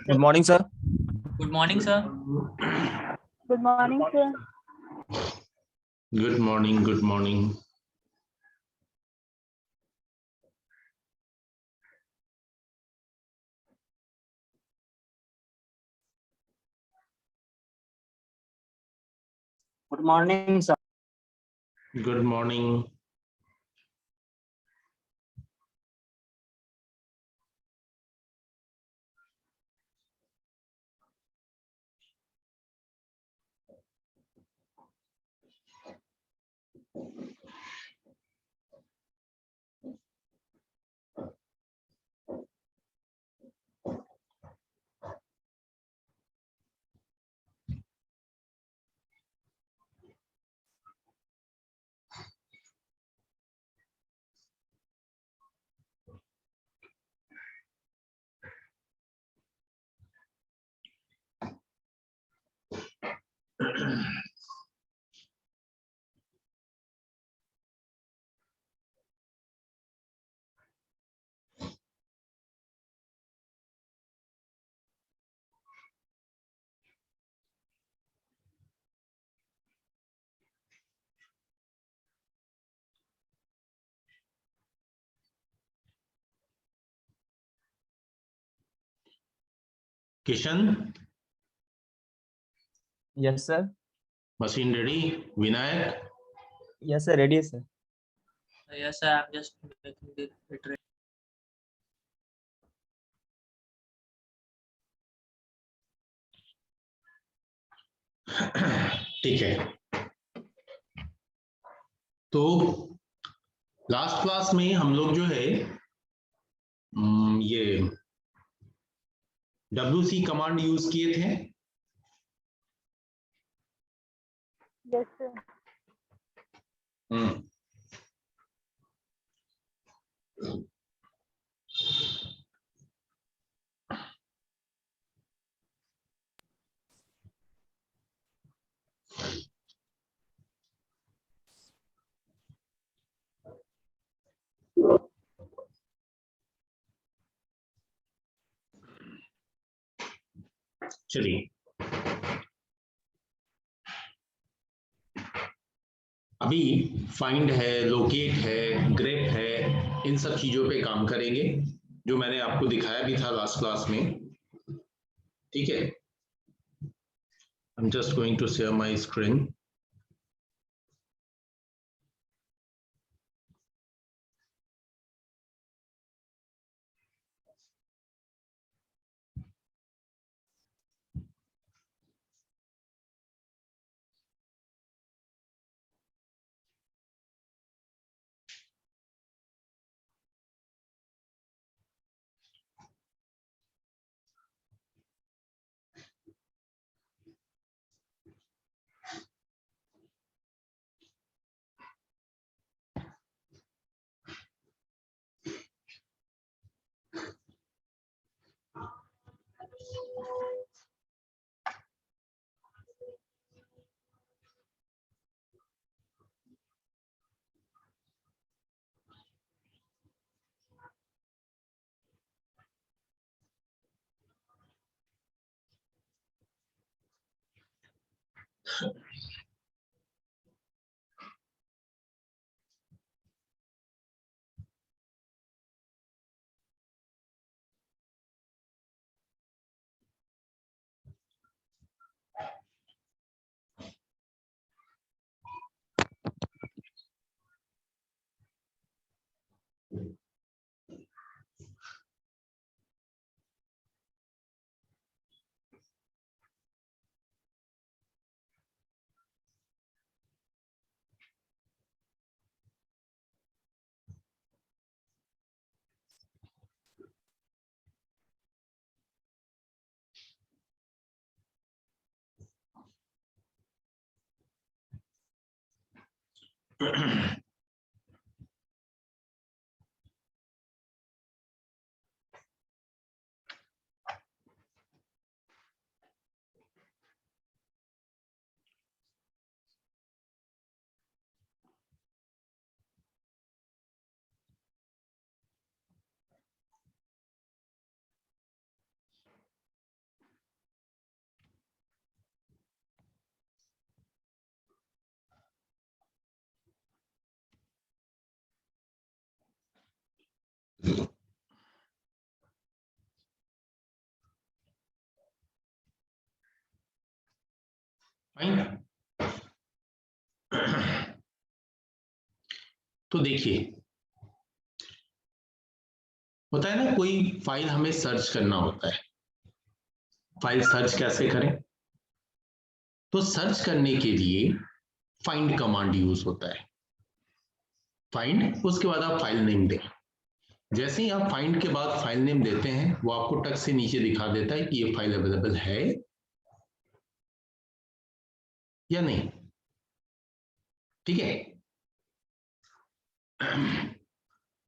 Good morning, sir. Good morning, sir. Good morning, sir. Good morning, good morning. Good morning, sir. Good morning. Kishan, Yes, sir. machine ready? Vinayak, Yes, sir. Ready, sir. Yes, sir. I'm just making it ready. ठीक है। तो last class में हम लोग जो है ये WC command use किए थे। Yes, sir. चलिए, अभी फाइंड है, लोकेट है, ग्रेप है, इन सब चीजों पे काम करेंगे जो मैंने आपको दिखाया भी था लास्ट क्लास में। ठीक है, I'm just going to share my screen. Fine. तो देखिए, होता है ना, कोई फाइल हमें सर्च करना होता है। फाइल सर्च कैसे करें? तो सर्च करने के लिए फाइंड कमांड यूज होता है। फाइंड, उसके बाद आप फाइल नेम दें। जैसे ही आप फाइंड के बाद फाइल नेम देते हैं, वो आपको टक से नीचे दिखा देता है कि ये फाइल अवेलेबल है या नहीं। ठीक है।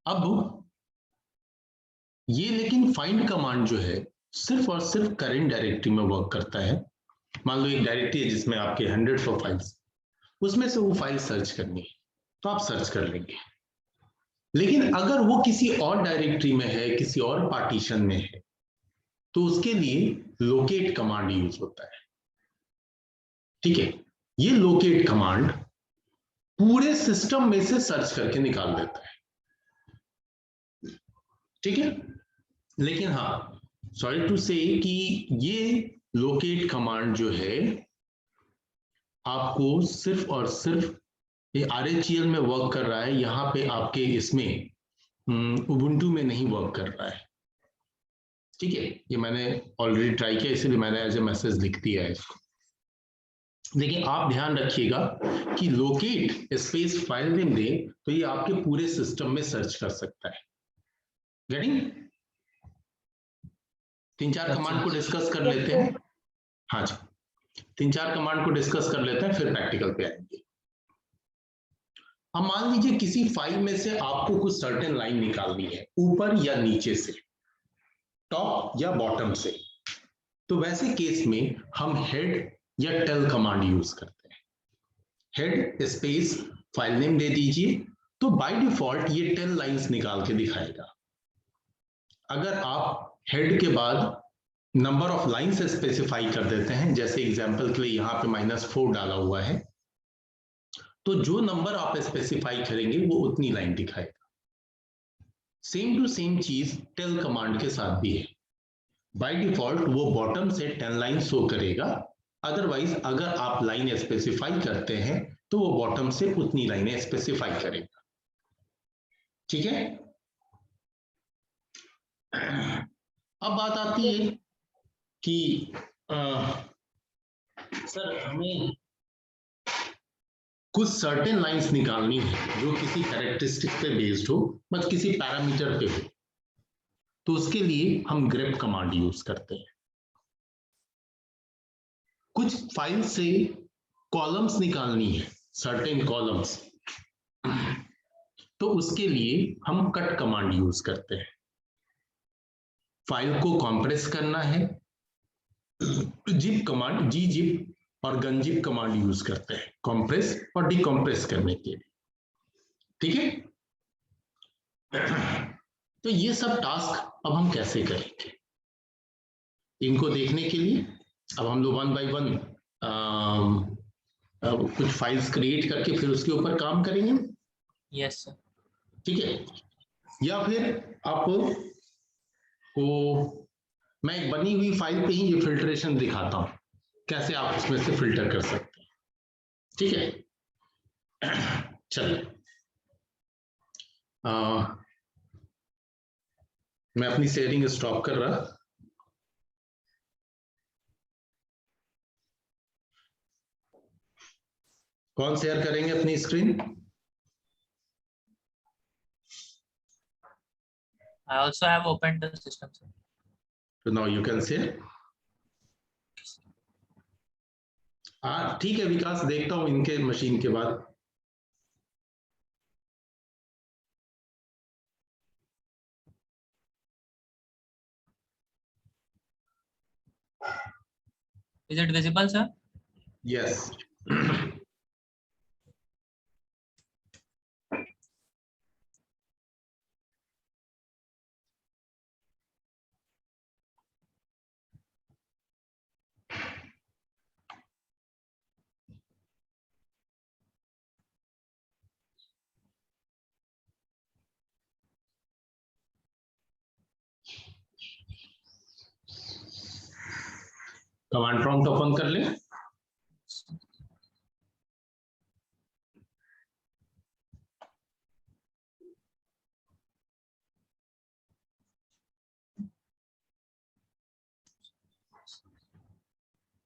अब ये लेकिन फाइंड कमांड जो है सिर्फ और सिर्फ करंट डायरेक्टरी में वर्क करता है। मान लो एक डायरेक्टरी है जिसमें आपके हंड्रेड्स ऑफ फाइल्स, उसमें से वो फाइल सर्च करनी है तो आप सर्च कर लेंगे। लेकिन अगर वो किसी और डायरेक्टरी में है, किसी और पार्टीशन में है, तो उसके लिए लोकेट कमांड यूज होता है। ठीक है। ये लोकेट कमांड पूरे सिस्टम में से सर्च करके निकाल देता है। ठीक है। लेकिन हाँ, सॉरी टू से कि ये लोकेट कमांड जो है आपको सिर्फ और सिर्फ ये RHEL में वर्क कर रहा है, यहां पे आपके इसमें उबुंटू में नहीं वर्क कर रहा है। ठीक है। ये मैंने ऑलरेडी ट्राई किया, इसलिए मैंने एज ए मैसेज लिख दिया है इसको। लेकिन आप ध्यान रखिएगा कि लोकेट स्पेस फाइल नेम दें तो ये आपके पूरे सिस्टम में सर्च कर सकता है। गेटिंग? 3-4 कमांड को डिस्कस कर लेते हैं। हाँ जी, 3-4 कमांड को डिस्कस कर लेते हैं, फिर प्रैक्टिकल पे आएंगे। अब मान लीजिए किसी फाइल में से आपको कुछ सर्टेन लाइन निकालनी है, ऊपर या नीचे से, टॉप या बॉटम से। तो वैसे केस में हम हेड या टेल कमांड यूज करते हैं। हेड स्पेस फाइल नेम दे दीजिए, तो बाय डिफॉल्ट ये 10 लाइंस निकाल के दिखाएगा। अगर आप हेड के बाद नंबर ऑफ लाइंस स्पेसिफाई कर देते हैं, जैसे एग्जांपल के लिए यहां पे -4 डाला हुआ है, तो जो नंबर आप स्पेसिफाई करेंगे वो उतनी लाइन दिखाएगा। सेम टू सेम चीज टेल कमांड के साथ भी है। बाय डिफॉल्ट वो बॉटम से 10 लाइन शो करेगा, अदरवाइज अगर आप लाइन स्पेसिफाई करते हैं तो वो बॉटम से उतनी लाइनें स्पेसिफाई करेगा। ठीक है। अब बात आती है कि सर हमें कुछ सर्टेन लाइंस निकालनी है जो किसी कैरेक्टरिस्टिक पे बेस्ड हो, बस किसी पैरामीटर पे हो, तो उसके लिए हम ग्रेप कमांड यूज करते हैं। कुछ फाइल से कॉलम्स निकालनी है, सर्टेन कॉलम्स, तो उसके लिए हम कट कमांड यूज करते हैं। फाइल को कॉम्प्रेस करना है, जिप कमांड, जी जिप और गनजिप कमांड यूज करते हैं कॉम्प्रेस और डिकॉम्प्रेस करने के लिए। ठीक है। तो ये सब टास्क अब हम कैसे करेंगे, इनको देखने के लिए अब हम लोग 1 बाय 1 कुछ फाइल्स क्रिएट करके फिर उसके ऊपर काम करेंगे। Yes sir. ठीक है। या फिर आपको मैं एक बनी हुई फाइल पे ही ये फिल्ट्रेशन दिखाता हूं, कैसे आप उसमें से फिल्टर कर सकते हैं। ठीक है। चलिए, मैं अपनी शेयरिंग स्टॉप कर रहा। कौन शेयर करेंगे अपनी screen? I also have opened the system, sir. So now you can share. हाँ ठीक है विकास, देखता हूं इनके मशीन के बाद। Is it visible, sir? Yes. Command prompt open कर लें।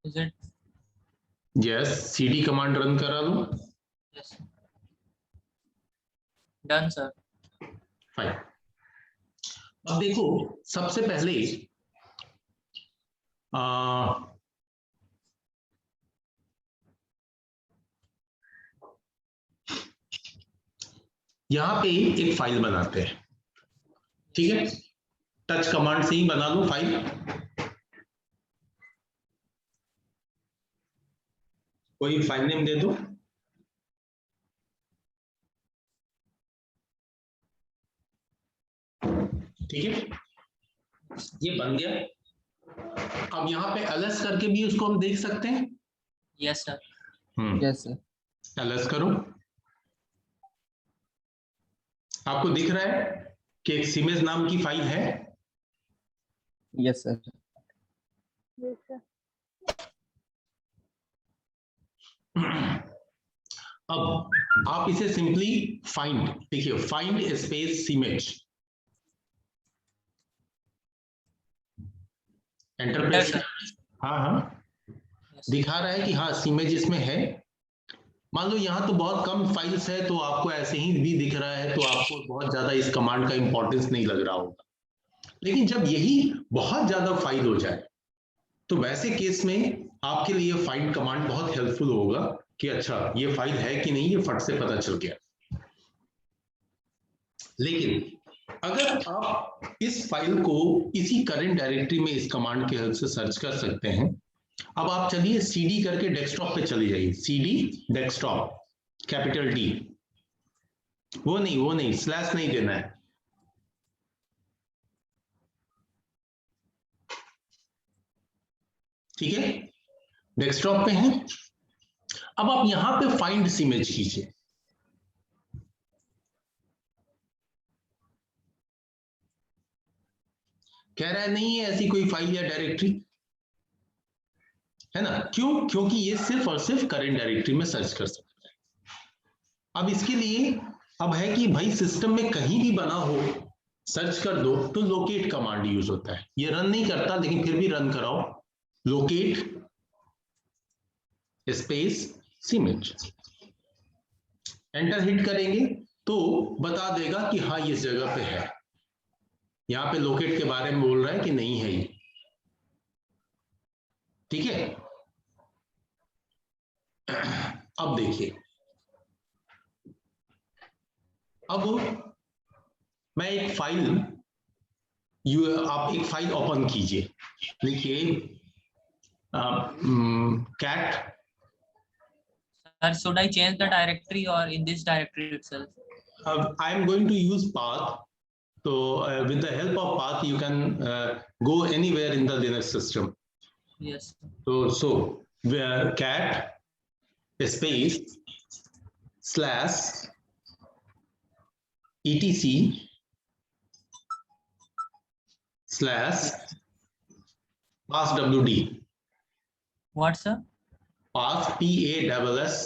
Is it? Yes, cd command run करा लो। Yes. Done, sir. फाइन। अब देखो, सबसे पहले यहां पे एक फाइल बनाते हैं, ठीक है? टच कमांड से ही बना लो फाइल। कोई फाइल नेम दे दो। ठीक है, ये बन गया। अब यहाँ पे ls करके भी उसको हम देख सकते हैं। Yes, sir. Yes, sir. ls करो। आपको दिख रहा है कि एक सिमेज नाम की फाइल है। Yes, sir. Yes, sir. अब आप इसे सिंपली फाइंड, देखिए फाइंड स्पेस सिमेज, एंटर प्रेस। Yes, हाँ हाँ, Yes. दिखा रहा है कि हाँ सिमेज इसमें है। मान लो यहाँ तो बहुत कम फाइल्स है तो आपको ऐसे ही भी दिख रहा है, तो आपको बहुत ज्यादा इस कमांड का इंपॉर्टेंस नहीं लग रहा होगा। लेकिन जब यही बहुत ज्यादा फाइल हो जाए तो वैसे केस में आपके लिए फाइंड कमांड बहुत हेल्पफुल होगा कि अच्छा ये फाइल है कि नहीं, ये फट से पता चल गया। लेकिन अगर आप इस फाइल को इसी करंट डायरेक्टरी में इस कमांड के हेल्प से सर्च कर सकते हैं। अब आप चलिए cd करके डेस्कटॉप पे चले जाइए, cd डेस्कटॉप कैपिटल D, वो नहीं स्लैश नहीं देना है। ठीक है, डेस्कटॉप पे हैं। अब आप यहां पे फाइंड सिमेज कीजिए। कह रहा है नहीं है ऐसी कोई फाइल या डायरेक्टरी, है ना? क्यों? क्योंकि ये सिर्फ और सिर्फ करंट डायरेक्टरी में सर्च कर सकता है। अब इसके लिए अब है कि भाई सिस्टम में कहीं भी बना हो सर्च कर दो तो लोकेट कमांड यूज होता है। ये रन नहीं करता लेकिन फिर भी रन कराओ, लोकेट स्पेस सिमेज, एंटर हिट करेंगे तो बता देगा कि हाँ ये इस जगह पे है। यहां पे लोकेट के बारे में बोल रहा है कि नहीं है ये। ठीक है, अब देखिए, अब मैं एक फाइल आप एक फाइल ओपन कीजिए, लिखिए cat। Sir, should I change the directory or in this directory itself? I am going to use path, so with the help of path you can go anywhere in the Linux system. Yes. So cat space slash etc slash passwd, What, sir? pass PASSWD।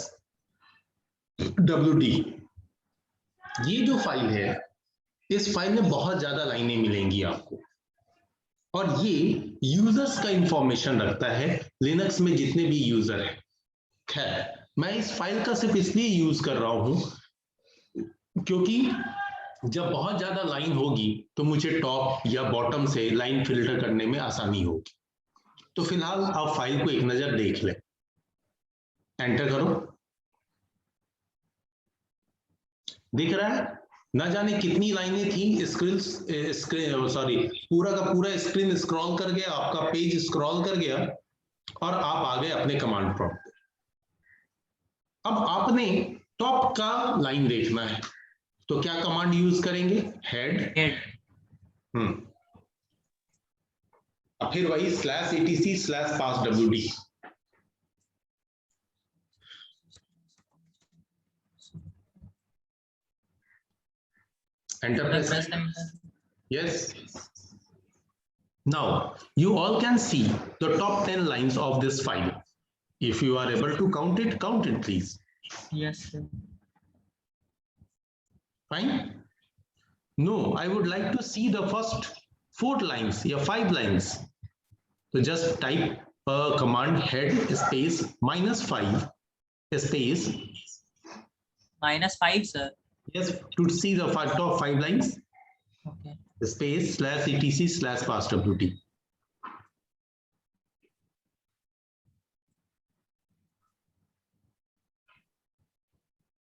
ये जो file है, इस file में बहुत ज्यादा लाइनें मिलेंगी आपको, और ये यूजर्स का इंफॉर्मेशन रखता है लिनक्स में जितने भी यूजर हैं। खैर मैं इस फाइल का सिर्फ इसलिए यूज कर रहा हूं क्योंकि जब बहुत ज्यादा लाइन होगी तो मुझे टॉप या बॉटम से लाइन फिल्टर करने में आसानी होगी। तो फिलहाल आप फाइल को एक नजर देख लें, एंटर करो। दिख रहा है ना जाने कितनी लाइनें थी, पूरा का पूरा स्क्रीन स्क्रॉल कर गया, आपका पेज स्क्रॉल कर गया और आप आ गए अपने कमांड प्रॉम्प्ट पे। अब आपने टॉप का लाइन देखना है तो क्या कमांड यूज करेंगे? हेड। अब फिर वही /etc/passwd। Enter press. Press enter. Yes. Now you all can see the top 10 lines of this file. If you are able to count it please. Yes, sir. Fine. No, I would like to see the first 4 lines या 5 lines. So just type command head space -5 space, -5 sir. yes, to see the top 5 lines, Okay. space /etc/passwt.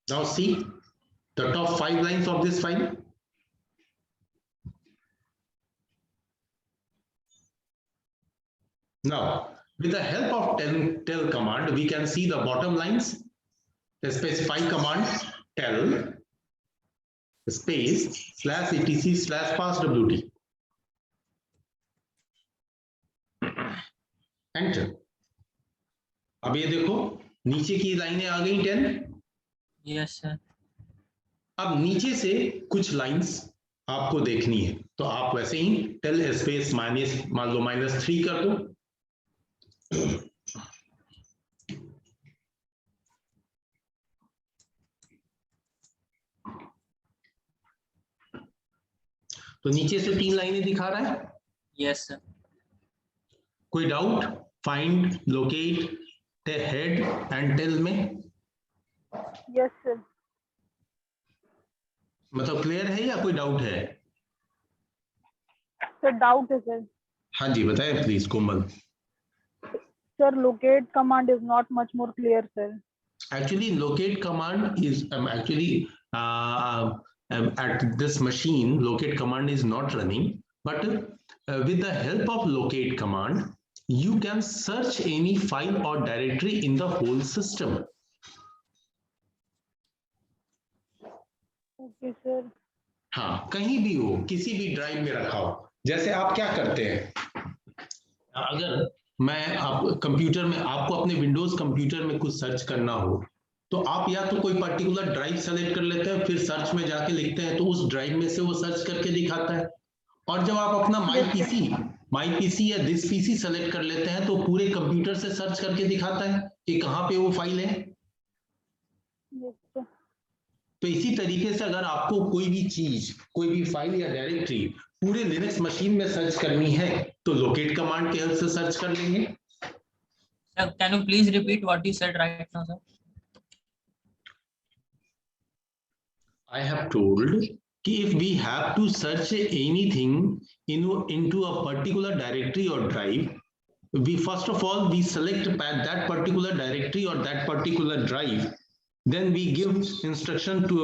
Now see the top 5 lines of this file. Now, with the help of tell command, we can see the bottom lines. The specify command tell space /etc/passwt. Enter. अब ये देखो नीचे की लाइनें आ गई 10. Yes sir. अब नीचे से कुछ लाइंस आपको देखनी है, तो आप वैसे ही टेल स्पेस माइनस मान लो -3 कर दो. तो नीचे से 3 लाइनें दिखा रहा है. Yes sir. कोई doubt? Find, locate, head and tail में Yes, sir. मतलब क्लियर है या कोई डाउट है? Sir, doubt is sir. हाँ जी बताएं please Komal. Sir, locate command is not much more clear, sir. Actually, locate command is at this machine, locate command is not running, but with the help of locate command, you can search any file or directory in the whole system. Okay, sir. हाँ, कहीं भी हो, किसी भी drive में रखा हो. जैसे आप क्या करते हैं, अगर मैं आप कंप्यूटर में आपको अपने विंडोज कंप्यूटर में कुछ सर्च करना हो, तो आप या तो कोई पर्टिकुलर ड्राइव सेलेक्ट कर लेते हैं, फिर सर्च में जाके लिखते हैं, तो उस ड्राइव में से वो सर्च करके दिखाता है. और जब आप अपना माई पीसी या दिस पीसी सेलेक्ट कर लेते हैं, तो पूरे कंप्यूटर से सर्च करके दिखाता है कि कहाँ पे वो फाइल है. Yes, sir. तो इसी तरीके से अगर आपको कोई भी चीज, कोई भी फाइल या डायरेक्टरी पूरे लिनक्स मशीन में सर्च करनी है, तो लोकेट कमांड के हेल्प से सर्च कर लेंगे. Sir, can you please repeat what you said right now, sir? I have told कि if we have to search anything into a particular directory or drive, we first of all we select that particular directory or that particular drive, then we give instruction to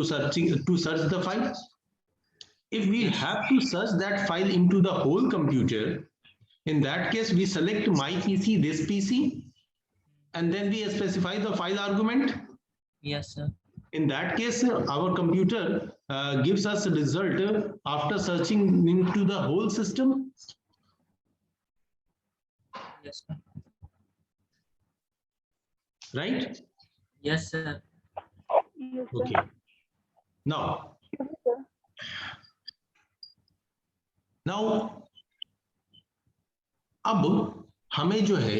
search the file. If we have to search that file into the whole computer, in that case we select my PC, this PC, and then we specify the file argument. Yes sir. In that case, our computer gives us a result after searching into the whole system. Yes sir. Right? Yes sir. Yes, sir. Okay. Now, Yes, sir. अब हमें जो है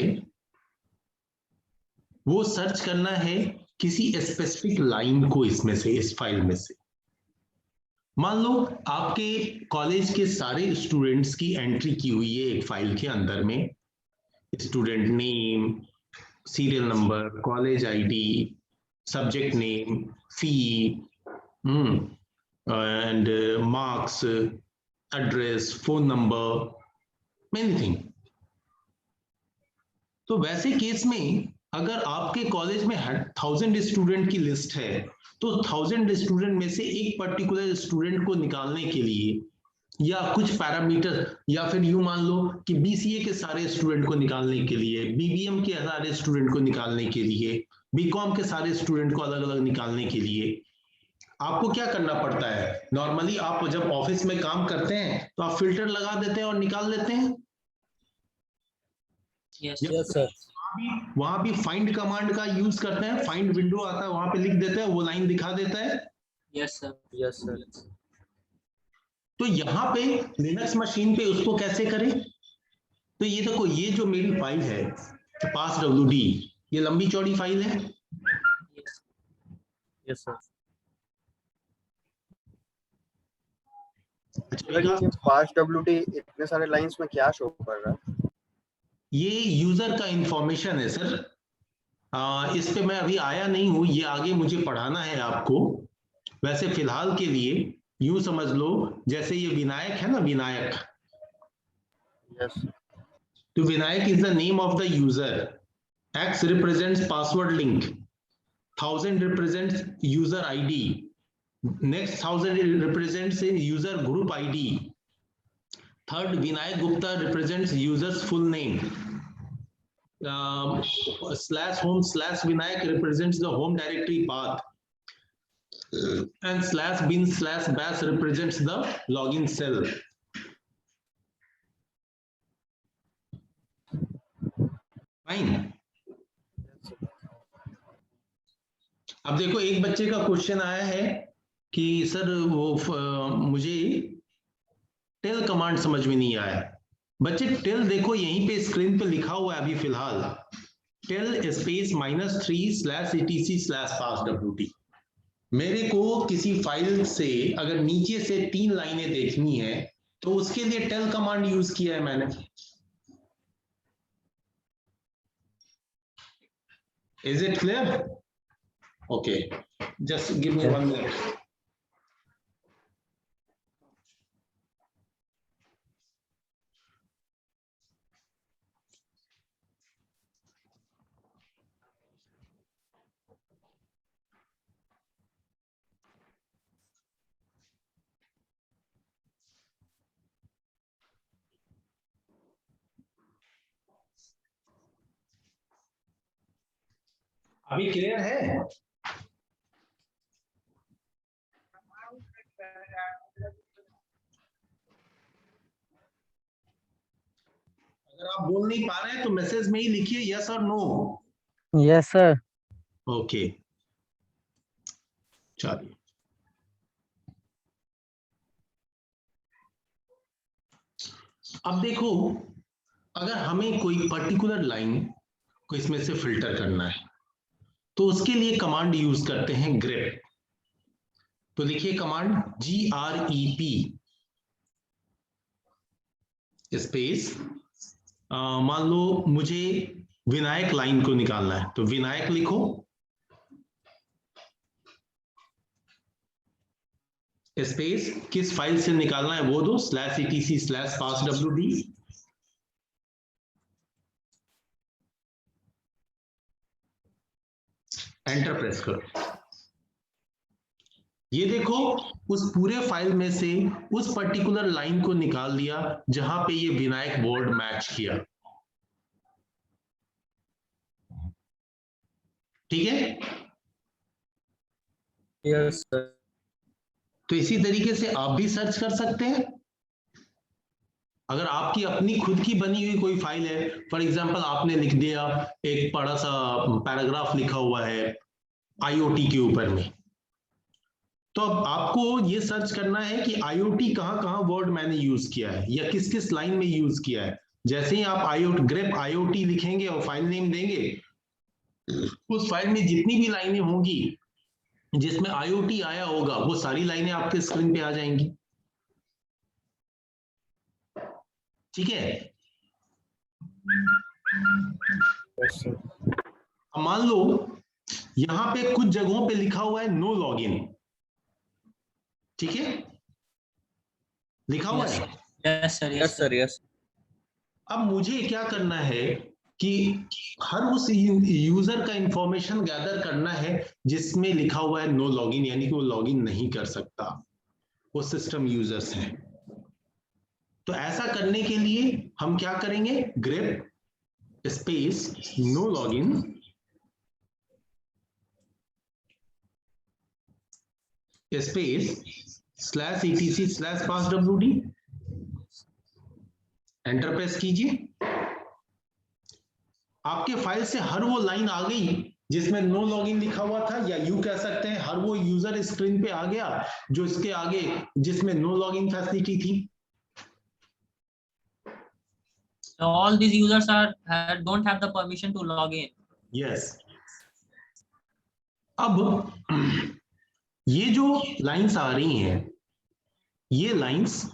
वो search करना है किसी specific line को इसमें से, इस फाइल में से. मान लो आपके कॉलेज के सारे स्टूडेंट्स की एंट्री की हुई है एक फाइल के अंदर में. Student name, serial number, college ID, subject name, fee and marks, address, phone number, many thing. तो वैसे केस में अगर आपके कॉलेज में 1000 स्टूडेंट की लिस्ट है, तो 1000 स्टूडेंट में से एक पर्टिकुलर स्टूडेंट को निकालने के लिए या कुछ पैरामीटर, या फिर यूं मान लो कि बीसीए के सारे स्टूडेंट को निकालने के लिए, बीबीएम के सारे स्टूडेंट को निकालने के लिए, बीकॉम के सारे स्टूडेंट को अलग अलग निकालने के लिए आपको क्या करना पड़ता है? नॉर्मली आप जब ऑफिस में काम करते हैं तो आप फिल्टर लगा देते हैं और निकाल देते हैं. Yes sir. वहां भी फाइंड कमांड का यूज करते हैं. फाइंड विंडो आता है, वहां पे लिख देते हैं, वो लाइन दिखा देता है. Yes sir. Yes, sir. तो यहाँ पे लिनक्स मशीन पे उसको कैसे करें? तो ये देखो, ये जो मेरी फाइल है passwd, ये लंबी चौड़ी फाइल है. Yes. Yes, sir. ये passwd इतने सारे लाइंस में क्या शो कर रहा है? ये यूजर का इंफॉर्मेशन है सर। इस पे मैं अभी आया नहीं हूं, ये आगे मुझे पढ़ाना है आपको। वैसे फिलहाल के लिए यूं समझ लो, जैसे ये विनायक है ना, विनायक, Yes. तो Vinayak is the name of the user, X represents password link, 1000 represents user ID, next 1000 represents a user group ID, third Vinayak Gupta represents user's full name, slash home slash Vinayak represents the home directory path, and slash bin slash bash represents the login cell. Fine. अब देखो, एक बच्चे का question आया है कि sir वो मुझे टेल कमांड समझ में नहीं आया। बच्चे टेल देखो यहीं पे स्क्रीन पे लिखा हुआ है अभी फिलहाल, टेल स्पेस -3/etc/passwd। मेरे को किसी फाइल से अगर नीचे से 3 लाइनें देखनी है तो उसके लिए टेल कमांड यूज किया है मैंने। Is it clear? Okay, just give me 1 minute. अभी क्लियर है? अगर आप बोल नहीं पा रहे हैं तो मैसेज में ही लिखिए यस और नो। Yes, sir. ओके, चलिए। अब देखो, अगर हमें कोई पर्टिकुलर लाइन को इसमें से फिल्टर करना है तो उसके लिए कमांड यूज करते हैं ग्रेप। तो लिखिए कमांड GREP स्पेस, मान लो मुझे विनायक लाइन को निकालना है तो विनायक लिखो स्पेस, किस फाइल से निकालना है वो दो, /etc/passwd, एंटर प्रेस करो। ये देखो, उस पूरे फाइल में से उस पर्टिकुलर लाइन को निकाल दिया जहां पे ये विनायक बोर्ड मैच किया। ठीक है? Yes, sir. तो इसी तरीके से आप भी सर्च कर सकते हैं। अगर आपकी अपनी खुद की बनी हुई कोई फाइल है, फॉर एग्जांपल आपने लिख दिया, एक बड़ा सा पैराग्राफ लिखा हुआ है IoT के ऊपर में, तो अब आपको ये सर्च करना है कि IoT कहाँ वर्ड मैंने यूज किया है या किस किस लाइन में यूज किया है। जैसे ही आप ग्रेप IoT लिखेंगे और फाइल नेम देंगे, उस फाइल में जितनी भी लाइनें होंगी जिसमें IoT आया होगा वो सारी लाइनें आपके स्क्रीन पे आ जाएंगी। ठीक है? Yes, sir. अब मान लो यहां पे कुछ जगहों पे लिखा हुआ है नो लॉगिन। ठीक है? लिखा हुआ है। Yes, sir. Yes, sir. Yes. अब मुझे क्या करना है कि हर उस यूजर का इंफॉर्मेशन गैदर करना है जिसमें लिखा हुआ है नो लॉगिन, यानी कि वो लॉगिन नहीं कर सकता, वो सिस्टम यूजर्स हैं। तो ऐसा करने के लिए हम क्या करेंगे, grep space no login space /etc/passwd, enter press कीजिए। आपके फाइल से हर वो लाइन आ गई जिसमें नो लॉगिन लिखा हुआ था, या यूं कह सकते हैं हर वो यूजर स्क्रीन पे आ गया जो इसके आगे जिसमें नो लॉगिन फैसिलिटी थी। So all these users don't have the permission to log in. Yes. अब ये जो लाइंस आ रही हैं, ये लाइंस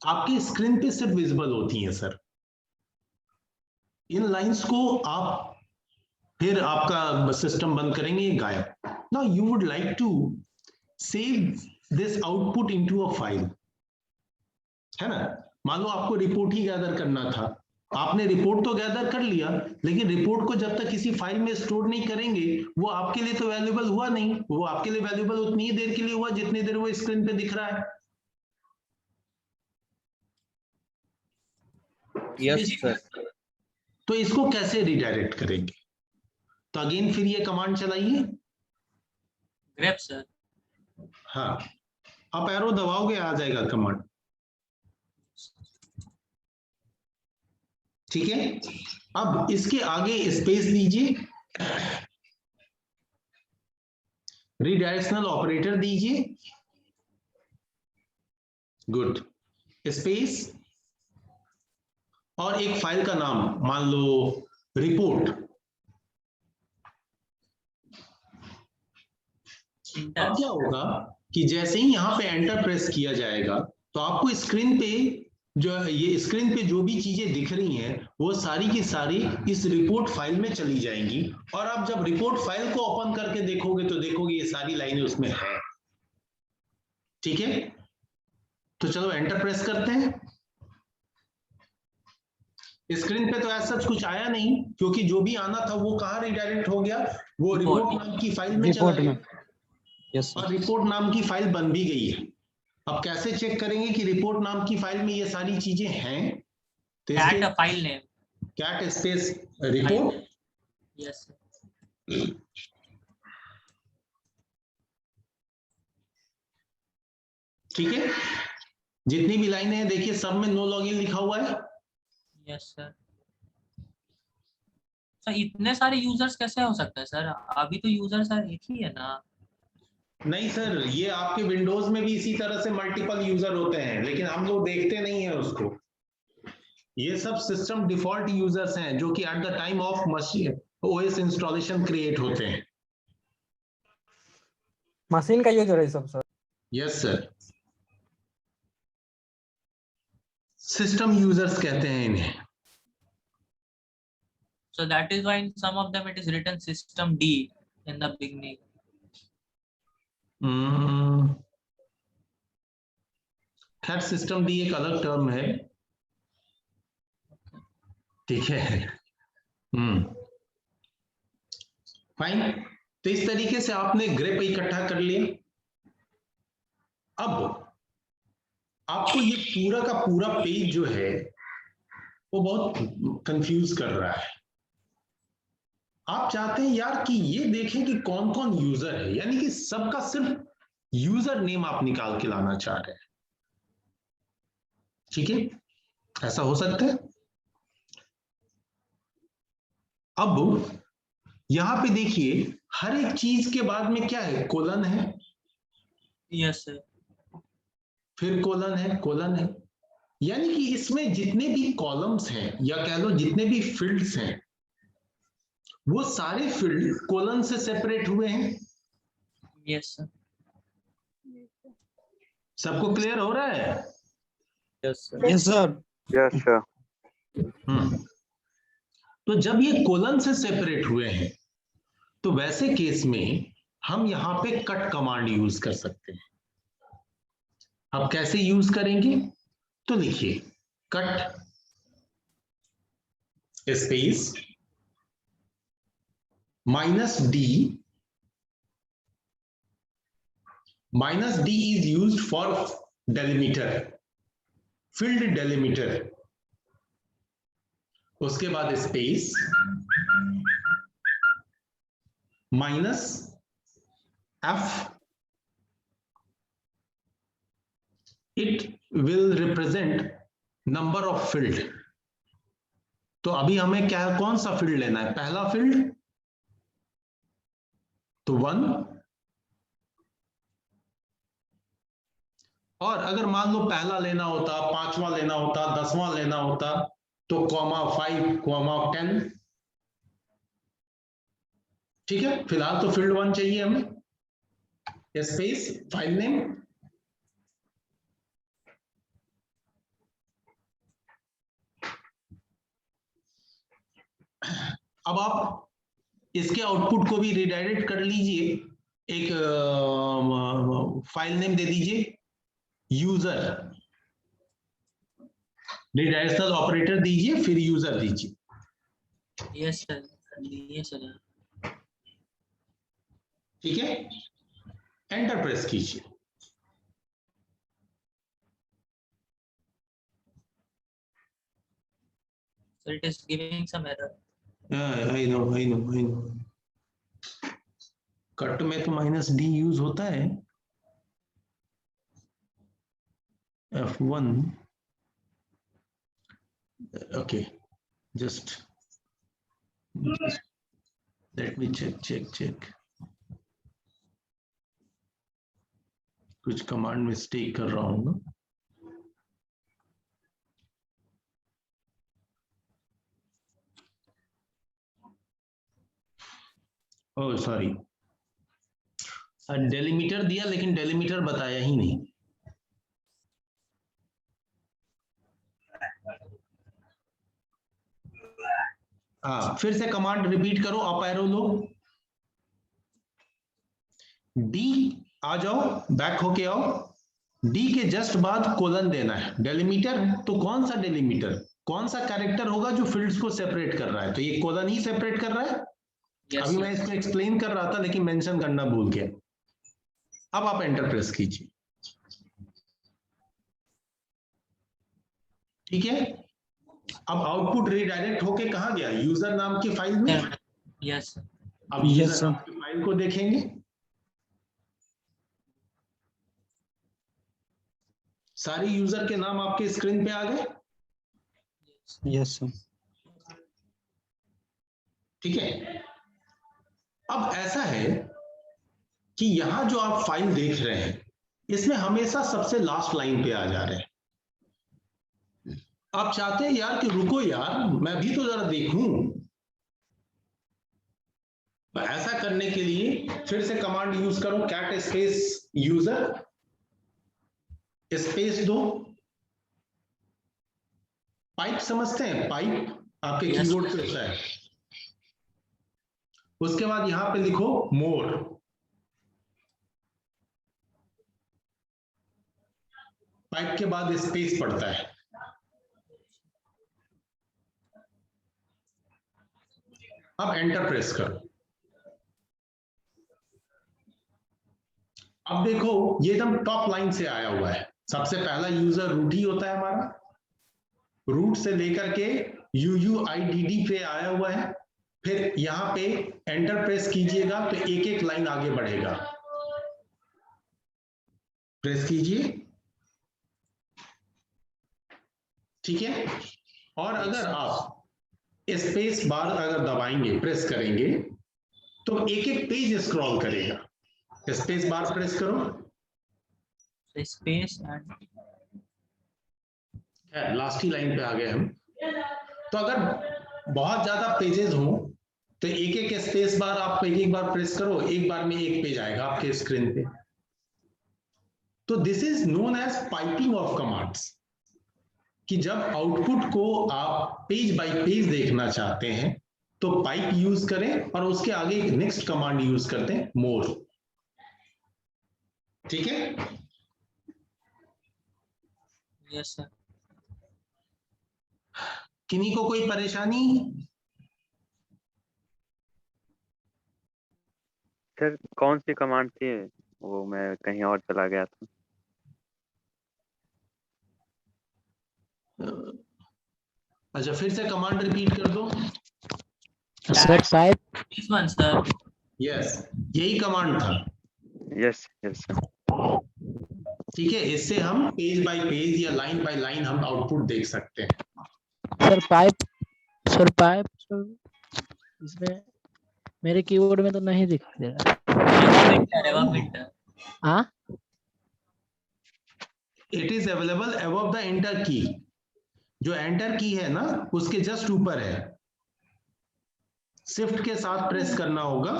आपके स्क्रीन पे सिर्फ विजिबल होती हैं सर। इन लाइंस को आप फिर आपका सिस्टम बंद करेंगे, ये गायब। Now you would like to save this output into a file, है ना। मान लो आपको रिपोर्ट ही गैदर करना था, आपने रिपोर्ट तो गैदर कर लिया, लेकिन रिपोर्ट को जब तक किसी फाइल में स्टोर नहीं करेंगे वो आपके लिए तो वैल्यूएबल हुआ नहीं। वो आपके लिए वैल्यूएबल उतनी ही देर के लिए हुआ जितनी देर वो स्क्रीन पे दिख रहा है। Yes, sir. तो इसको कैसे रिडायरेक्ट करेंगे? तो अगेन फिर ये कमांड चलाइए। Grep sir. हाँ, आप एरो दबाओगे आ जाएगा कमांड, ठीक है। अब इसके आगे स्पेस दीजिए, रीडायरेक्शनल ऑपरेटर दीजिए, गुड, स्पेस और एक फाइल का नाम मान लो रिपोर्ट। अब क्या होगा कि जैसे ही यहां पे एंटर प्रेस किया जाएगा तो आपको स्क्रीन पे जो ये स्क्रीन पे जो भी चीजें दिख रही हैं वो सारी की सारी इस रिपोर्ट फाइल में चली जाएंगी, और आप जब रिपोर्ट फाइल को ओपन करके देखोगे तो देखोगे ये सारी लाइनें उसमें है, ठीक है। तो चलो एंटर प्रेस करते हैं। स्क्रीन पे तो ऐसा कुछ आया नहीं, क्योंकि जो भी आना था वो कहाँ रिडायरेक्ट हो गया, वो रिपोर्ट नाम की फाइल में चला गया। Yes, sir. और रिपोर्ट नाम की फाइल बन भी गई है। अब कैसे चेक करेंगे कि रिपोर्ट नाम की फाइल में ये सारी चीजें हैं? तो cat file name, cat space report. Yes ठीक है, जितनी भी लाइनें हैं देखिए सब में नो लॉगिन लिखा हुआ है। Yes sir. सर इतने सारे यूजर्स कैसे हो सकता है सर? अभी तो यूजर सर एक ही है ना। नहीं सर, ये आपके विंडोज में भी इसी तरह से मल्टीपल यूजर होते हैं, लेकिन हम लोग देखते नहीं है उसको। ये सब सिस्टम डिफॉल्ट यूजर्स हैं जो कि at the time of machine OS installation create होते हैं। मशीन का यूजर है सब sir. Yes sir, system users कहते हैं इन्हें। So that is why in some of them it is written system D in the beginning. खैर system D एक अलग टर्म है, ठीक है। फाइन। तो इस तरीके से आपने ग्रेप इकट्ठा कर लिया। अब आपको ये पूरा का पूरा पेज जो है वो बहुत कंफ्यूज कर रहा है। आप चाहते हैं यार कि ये देखें कि कौन कौन यूजर है, यानी कि सबका सिर्फ यूजर नेम आप निकाल के लाना चाह रहे हैं, ठीक है, ऐसा हो सकता है। अब यहां पे देखिए हर एक चीज के बाद में क्या है, कोलन है, यस सर। फिर कोलन है, कोलन है, यानी कि इसमें जितने भी कॉलम्स हैं या कह लो जितने भी फील्ड्स हैं वो सारे फील्ड कोलन से सेपरेट हुए हैं। Yes sir. सबको क्लियर हो रहा है? Yes, sir. Yes, sir. Yes, sir. तो जब ये कोलन से सेपरेट हुए हैं तो वैसे केस में हम यहां पे कट कमांड यूज कर सकते हैं। अब कैसे यूज करेंगे? तो लिखिए cut space -d is used for delimiter, filled delimiter। उसके बाद space -f, it will represent number of field। तो अभी हमें क्या कौन सा फील्ड लेना है? पहला फील्ड तो 1, और अगर मान लो पहला लेना होता, पांचवा लेना होता, 10वां लेना होता तो (5, 10। ठीक है, फिलहाल तो फील्ड 1 चाहिए हमें। स्पेस फाइल नेम अब आप इसके आउटपुट को भी रिडायरेक्ट कर लीजिए, एक फाइल नेम दे दीजिए यूजर, रिडायरेक्शनल ऑपरेटर दीजिए, फिर यूजर दीजिए। Yes sir, yes sir. ठीक है, एंटर प्रेस कीजिए। So it is giving some error. I know. Cut में तो -d यूज होता है, F1। Okay, just let me check. कुछ कमांड मिस्टेक कर रहा हूं ना। ओह सॉरी, डेलीमीटर दिया लेकिन डेलीमीटर बताया ही नहीं। हाँ, फिर से कमांड रिपीट करो, अप एरो लो, डी आ जाओ, बैक होके आओ, डी के जस्ट बाद कोलन देना है। डेलीमीटर तो कौन सा डेलीमीटर, कौन सा कैरेक्टर होगा जो फील्ड्स को सेपरेट कर रहा है, तो ये कोलन ही सेपरेट कर रहा है। Yes, अभी sir. मैं इसको एक्सप्लेन कर रहा था लेकिन मेंशन करना भूल गया। अब आप एंटर प्रेस कीजिए। ठीक है, अब आउटपुट रीडायरेक्ट होके कहां गया, यूजर नाम की फाइल में। Yes sir. अब यूजर नाम की फाइल को देखेंगे, सारे यूजर के नाम आपके स्क्रीन पे आ गए। Yes sir. ठीक है, अब ऐसा है कि यहां जो आप फाइल देख रहे हैं इसमें हमेशा सबसे लास्ट लाइन पे आ जा रहे हैं। आप चाहते हैं यार कि रुको यार, मैं भी तो जरा देखूं। तो ऐसा करने के लिए फिर से कमांड यूज करो, कैट स्पेस यूजर स्पेस दो। पाइप समझते हैं, पाइप आपके Yes. कीबोर्ड पे होता है। उसके बाद यहां पे लिखो मोर, पाइप के बाद स्पेस पड़ता है। अब एंटर प्रेस करो। अब देखो ये एकदम टॉप लाइन से आया हुआ है। सबसे पहला यूजर रूट ही होता है हमारा, रूट से लेकर के UUIDD पे आया हुआ है। फिर यहां पे एंटर प्रेस कीजिएगा तो एक एक लाइन आगे बढ़ेगा। प्रेस कीजिए, ठीक है। और अगर आप स्पेस बार अगर दबाएंगे, प्रेस करेंगे तो एक एक पेज स्क्रॉल करेगा। स्पेस बार प्रेस करो, space and last he line पे आ गए हम। तो अगर बहुत ज्यादा पेजेस हो तो एक एक स्पेस बार आप एक एक बार प्रेस करो, एक बार में एक पेज आएगा आपके स्क्रीन पे। तो this is known as piping of commands, कि जब आउटपुट को आप पेज बाय पेज देखना चाहते हैं तो पाइप यूज करें और उसके आगे नेक्स्ट कमांड यूज करते हैं मोर। ठीक है, यस सर। किन्हीं को कोई परेशानी? सर कौन सी कमांड थी वो, मैं कहीं और चला गया था। अच्छा, फिर से कमांड रिपीट कर दो। Sir pipe. This one sir. Yes, यही कमांड था। Yes yes sir. ठीक है, इससे हम पेज बाय पेज या लाइन बाय लाइन हम आउटपुट देख सकते हैं। सर पाइप इसमें मेरे कीबोर्ड में तो नहीं दिखाई दे रहा। हाँ, it is available above the enter की। जो एंटर की है ना उसके जस्ट ऊपर है, शिफ्ट के साथ प्रेस करना होगा।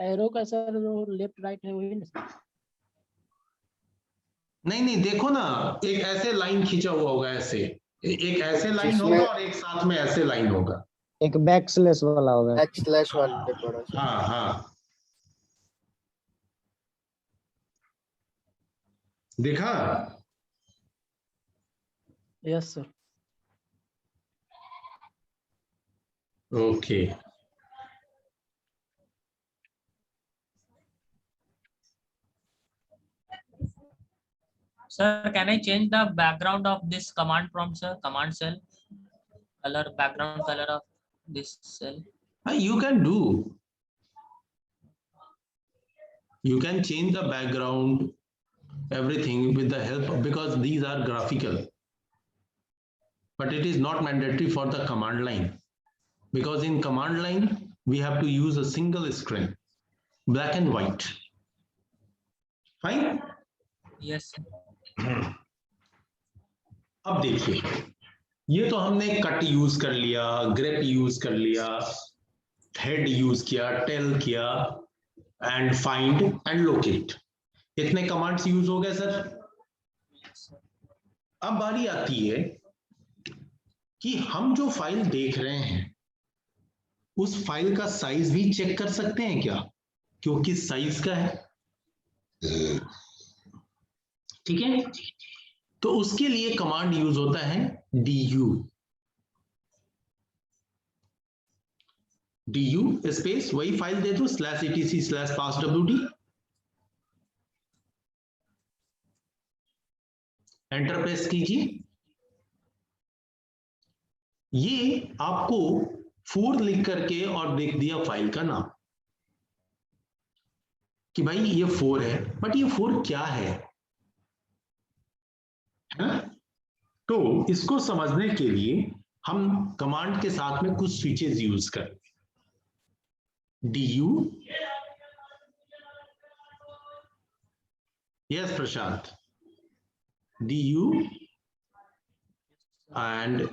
एरो का सर जो लेफ्ट राइट है वही ना। नहीं, देखो ना, एक ऐसे लाइन खींचा हुआ होगा, ऐसे एक ऐसे लाइन होगा और एक साथ में ऐसे लाइन होगा। एक बैकस्लैश वाला होगा। बैकस्लैश वाले पढ़ो सर। हाँ हाँ, देखा? Yes, sir. Okay, Sir, can I change the background of this command prompt, sir? Command cell color, background color of this cell. you can do. You can change the background, everything with the help of, because these are graphical. But it is not mandatory for the command line, because in command line we have to use a single screen, black and white. Fine. Yes, sir. अब देखिए, ये तो हमने cut use कर लिया, grep use कर लिया, head use किया, टेल किया, एंड फाइंड एंड लोकेट, इतने कमांड्स यूज हो गए सर। अब बारी आती है कि हम जो फाइल देख रहे हैं उस फाइल का साइज भी चेक कर सकते हैं क्या, कि वो किस साइज का है। ठीक है, तो उसके लिए कमांड यूज होता है du स्पेस, वही फाइल दे दो /etc/passwd, एंटर प्रेस कीजिए। ये आपको 4 लिख करके और देख दिया फाइल का नाम कि भाई ये 4 है, बट ये 4 क्या है? तो इसको समझने के लिए हम कमांड के साथ में कुछ स्विचेस यूज करेंगे। du, yes Prashant, du and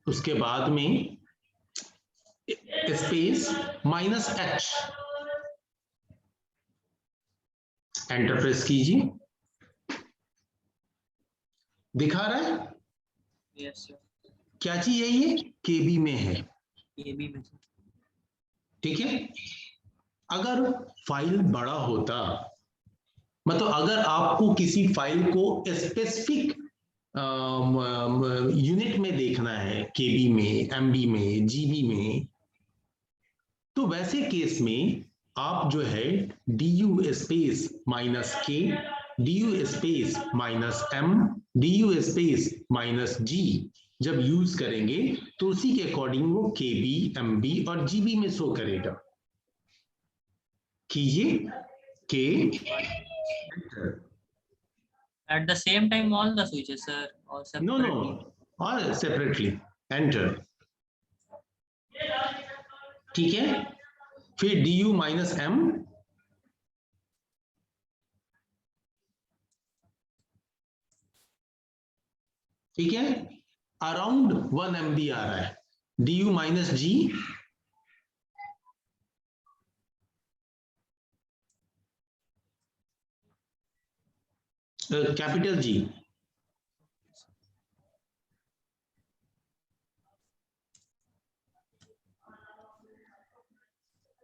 उसके बाद में स्पेस -h, एंटर प्रेस कीजिए। दिखा रहा है Yes, sir. क्या चीज है ये? केबी में है। KB में sir. ठीक है, अगर फाइल बड़ा होता, मतलब अगर आपको किसी फाइल को स्पेसिफिक यूनिट में देखना है, केबी में, एमबी में, जीबी में, तो वैसे केस में आप जो है du space -k, du space -m, du space -g जब यूज करेंगे तो उसी के अकॉर्डिंग वो केबी, एमबी और जीबी में शो करेगा। कीजिए के, At the same time, all the switches, sir, or no separately? No, और सेपरेटली, एंटर। ठीक है, फिर du -m, ठीक है, अराउंड 1 MB आ रहा है, du -g, capital G,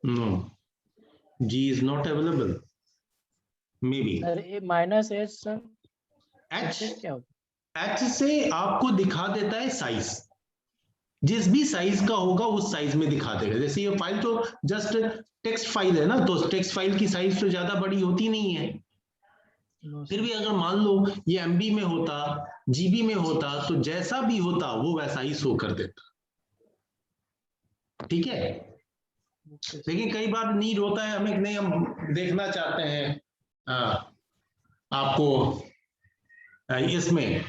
no, G is not available, maybe Sir, ये -h sir, H, h क्या होता H से आपको दिखा देता है साइज, जिस भी साइज का होगा उस साइज में दिखा देगा। जैसे ये फाइल तो जस्ट टेक्स्ट फाइल है ना, तो टेक्स्ट फाइल की साइज तो ज्यादा बड़ी होती नहीं है। है? No, फिर sir. भी अगर मान लो ये एमबी में होता, जीबी में होता, तो जैसा भी होता वो वैसा ही शो कर देता। ठीक है, Okay, sir. लेकिन कई बार नीड होता है हमें, नहीं हम देखना चाहते हैं आपको इसमें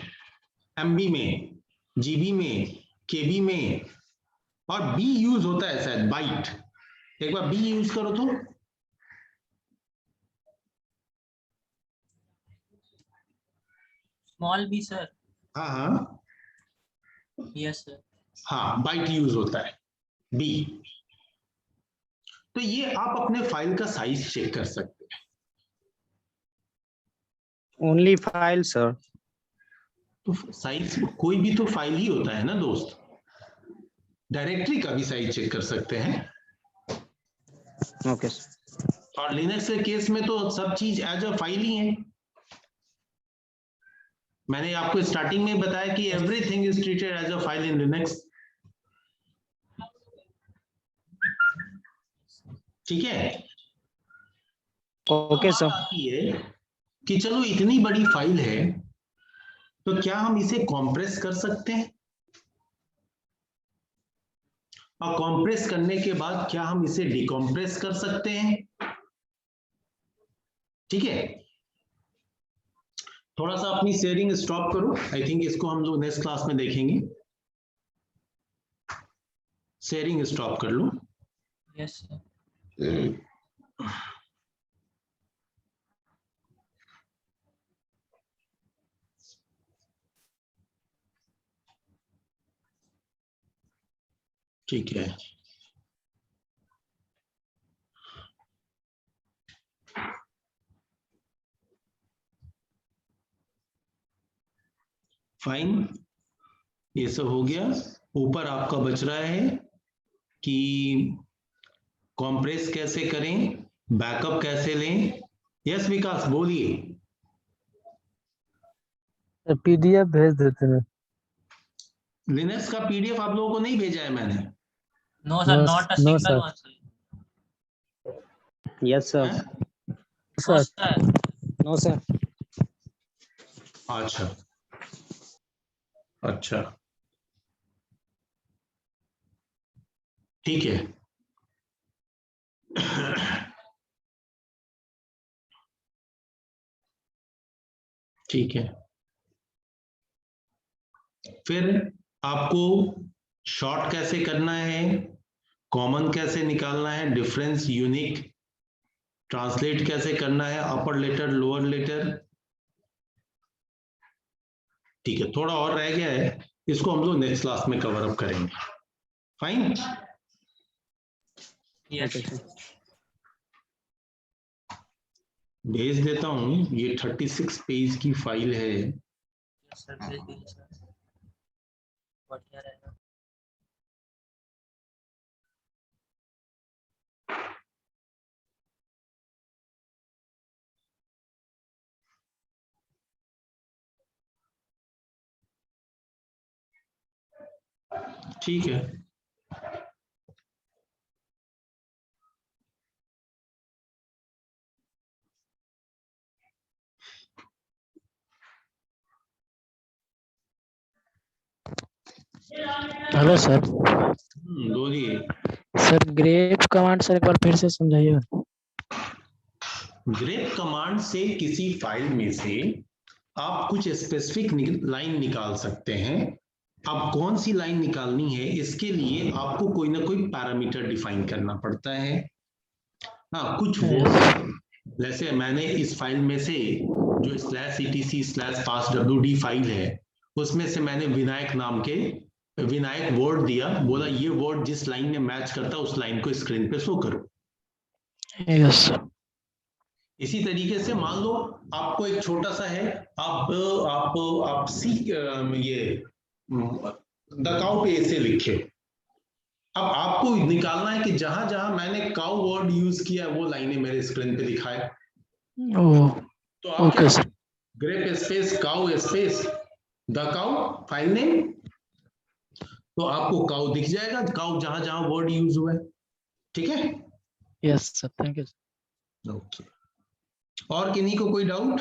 एमबी में, जीबी में, केबी में, और बी यूज होता है शायद बाइट। एक बार बी यूज करो तो, Small b, sir. हाँ हाँ Yes, sir. हाँ, बाइट यूज होता है बी। तो ये आप अपने फाइल का साइज चेक कर सकते हैं। Only file sir. तो साइज कोई भी तो फाइल ही होता है ना दोस्त, डायरेक्टरी का भी साइज चेक कर सकते हैं। Okay sir. और लिनक्स के केस में तो सब चीज एज अ फाइल ही है। मैंने आपको स्टार्टिंग में बताया कि everything is treated as a file in Linux. ठीक है। Okay sir. बात आती है कि चलो इतनी बड़ी फाइल है तो क्या हम इसे कॉम्प्रेस कर सकते हैं, और कॉम्प्रेस करने के बाद क्या हम इसे डिकॉम्प्रेस कर सकते हैं। ठीक है। थोड़ा सा अपनी शेयरिंग स्टॉप करो, आई थिंक इसको हम लोग नेक्स्ट क्लास में देखेंगे। शेयरिंग स्टॉप कर लो। Yes sir. ठीक है। फाइन, ये सब हो गया। ऊपर आपका बच रहा है कि कॉम्प्रेस कैसे करें, बैकअप कैसे लें। यस विकास बोलिए। PDF भेज देते हैं। लिनक्स का पीडीएफ आप लोगों को नहीं भेजा है मैंने। No sir, not a No, single sir. One sir. Yes sir. हैं? No Sir, sir. No sir. अच्छा अच्छा, ठीक है। ठीक है। फिर आपको शॉर्ट कैसे करना है, कॉमन कैसे निकालना है, डिफरेंस, यूनिक, ट्रांसलेट कैसे करना है, अपर लेटर लोअर लेटर। ठीक है, थोड़ा और रह गया है, इसको हम लोग नेक्स्ट क्लास में कवर अप करेंगे। फाइन। Yes okay sir. भेज देता हूं, ये 36 पेज की फाइल है। सर, भेज दीजिए सर। बढ़िया रहेगा। ठीक है। Hello sir. बोलिए। सर ग्रेप कमांड सर एक बार फिर से समझाइए। ग्रेप कमांड से किसी फाइल में से आप कुछ स्पेसिफिक लाइन निकाल सकते हैं। अब कौन सी लाइन निकालनी है, इसके लिए आपको कोई ना कोई पैरामीटर डिफाइन करना पड़ता है। हाँ, कुछ वर्ड, जैसे मैंने इस फाइल में से जो /etc/passwd फाइल है, उसमें से मैंने विनायक नाम के विनायक वर्ड दिया, बोला ये वर्ड जिस लाइन में मैच करता है उस लाइन को स्क्रीन पे शो करो। यस। इसी तरीके से मान लो आपको एक छोटा सा है, आप सी ये द काउ पे ऐसे लिखे। अब आपको निकालना है कि जहां जहां मैंने काउ वर्ड यूज किया वो लाइनें मेरे स्क्रीन पे दिखाए। ओह तो आप okay sir. Grep space cow space the cow file name, तो आपको काउ दिख जाएगा, काउ जहां जहां वर्ड यूज हुआ है। ठीक है। Yes sir, thank you. Okay. और किन्हीं को कोई डाउट?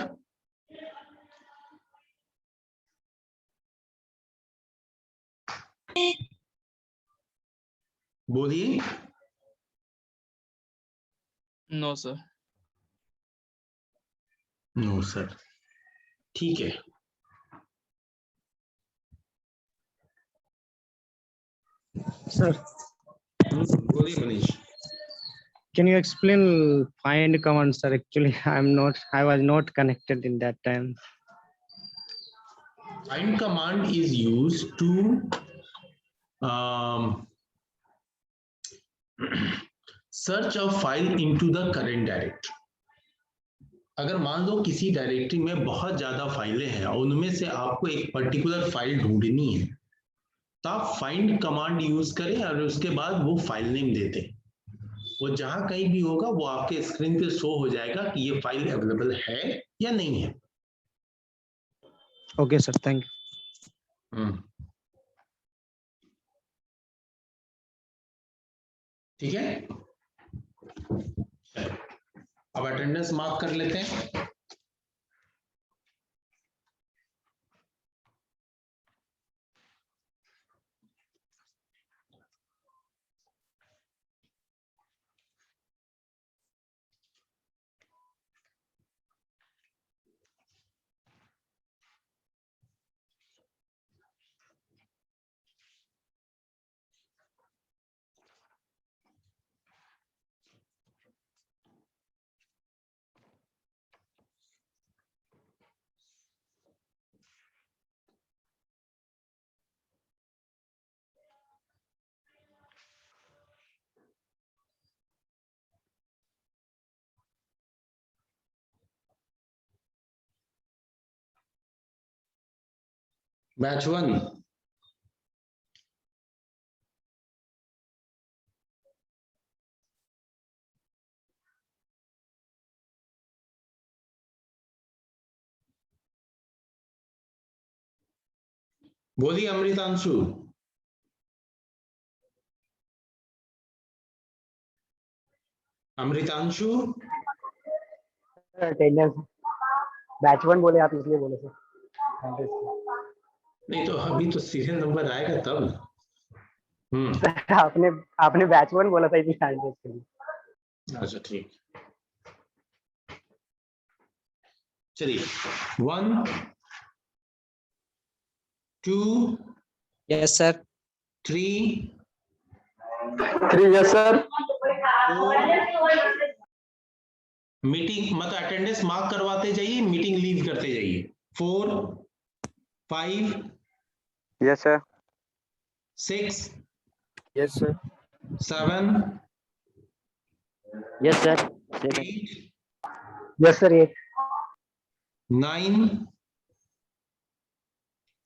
बोलिए। No sir. No sir. ठीक है। सर, बोलिए Manish. can you explain find command, sir? Actually, I was not connected in that time. Find command is used to search a file into the current directory. अगर मान लो किसी directory में बहुत ज्यादा फाइलें हैं और उनमें से आपको एक पर्टिकुलर फाइल ढूंढनी है, तो आप फाइंड कमांड यूज करें और उसके बाद वो फाइल नेम देते हैं। वो जहां कहीं भी होगा वो आपके स्क्रीन पे शो हो जाएगा कि ये फाइल अवेलेबल है या नहीं है। Okay, sir. Thank you. ठीक है, अब अटेंडेंस मार्क कर लेते हैं। बैच 1 बोलिए अमृतांशु। अमृतांशु अटेंडेंस बैच 1 बोले आप, इसलिए बोले सर। नहीं तो अभी तो सीरियल नंबर आएगा तब। आपने बैच 1 बोला था इसलिए अटेंडेंस के लिए। अच्छा ठीक, चलिए 1 2 Yes, sir. 3 yes sir। Meeting मतलब अटेंडेंस मार्क करवाते जाइए, मीटिंग लीव करते जाइए। 4 5 yes sir. 6 yes sir। 7 Yes, sir. 8 yes sir। 8 9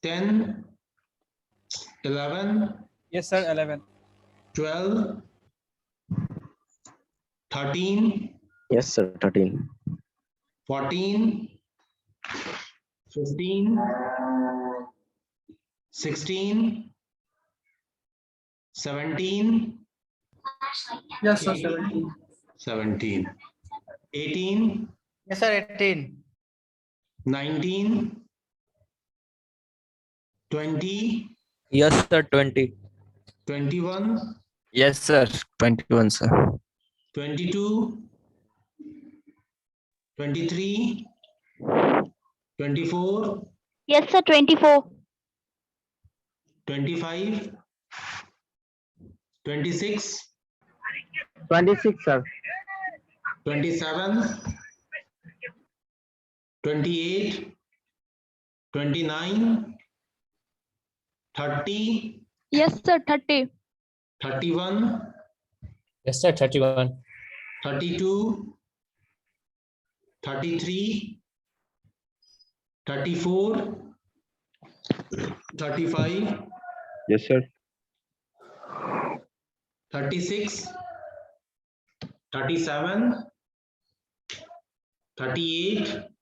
10 11 Yes, sir. 11. 12 13 Yes, sir. 13. 14 15 16 17 Yes, sir. 17. 17 18 Yes, sir. 18. 19 20 Yes, sir. 20. 21 Yes, sir. 21, sir. 22 23 24 Yes sir, 24. 25 26 26 sir। 27 28 29 30 Yes sir, 30. 31 Yes, sir. 31. 32 33 34 35 yes sir. 36 37 38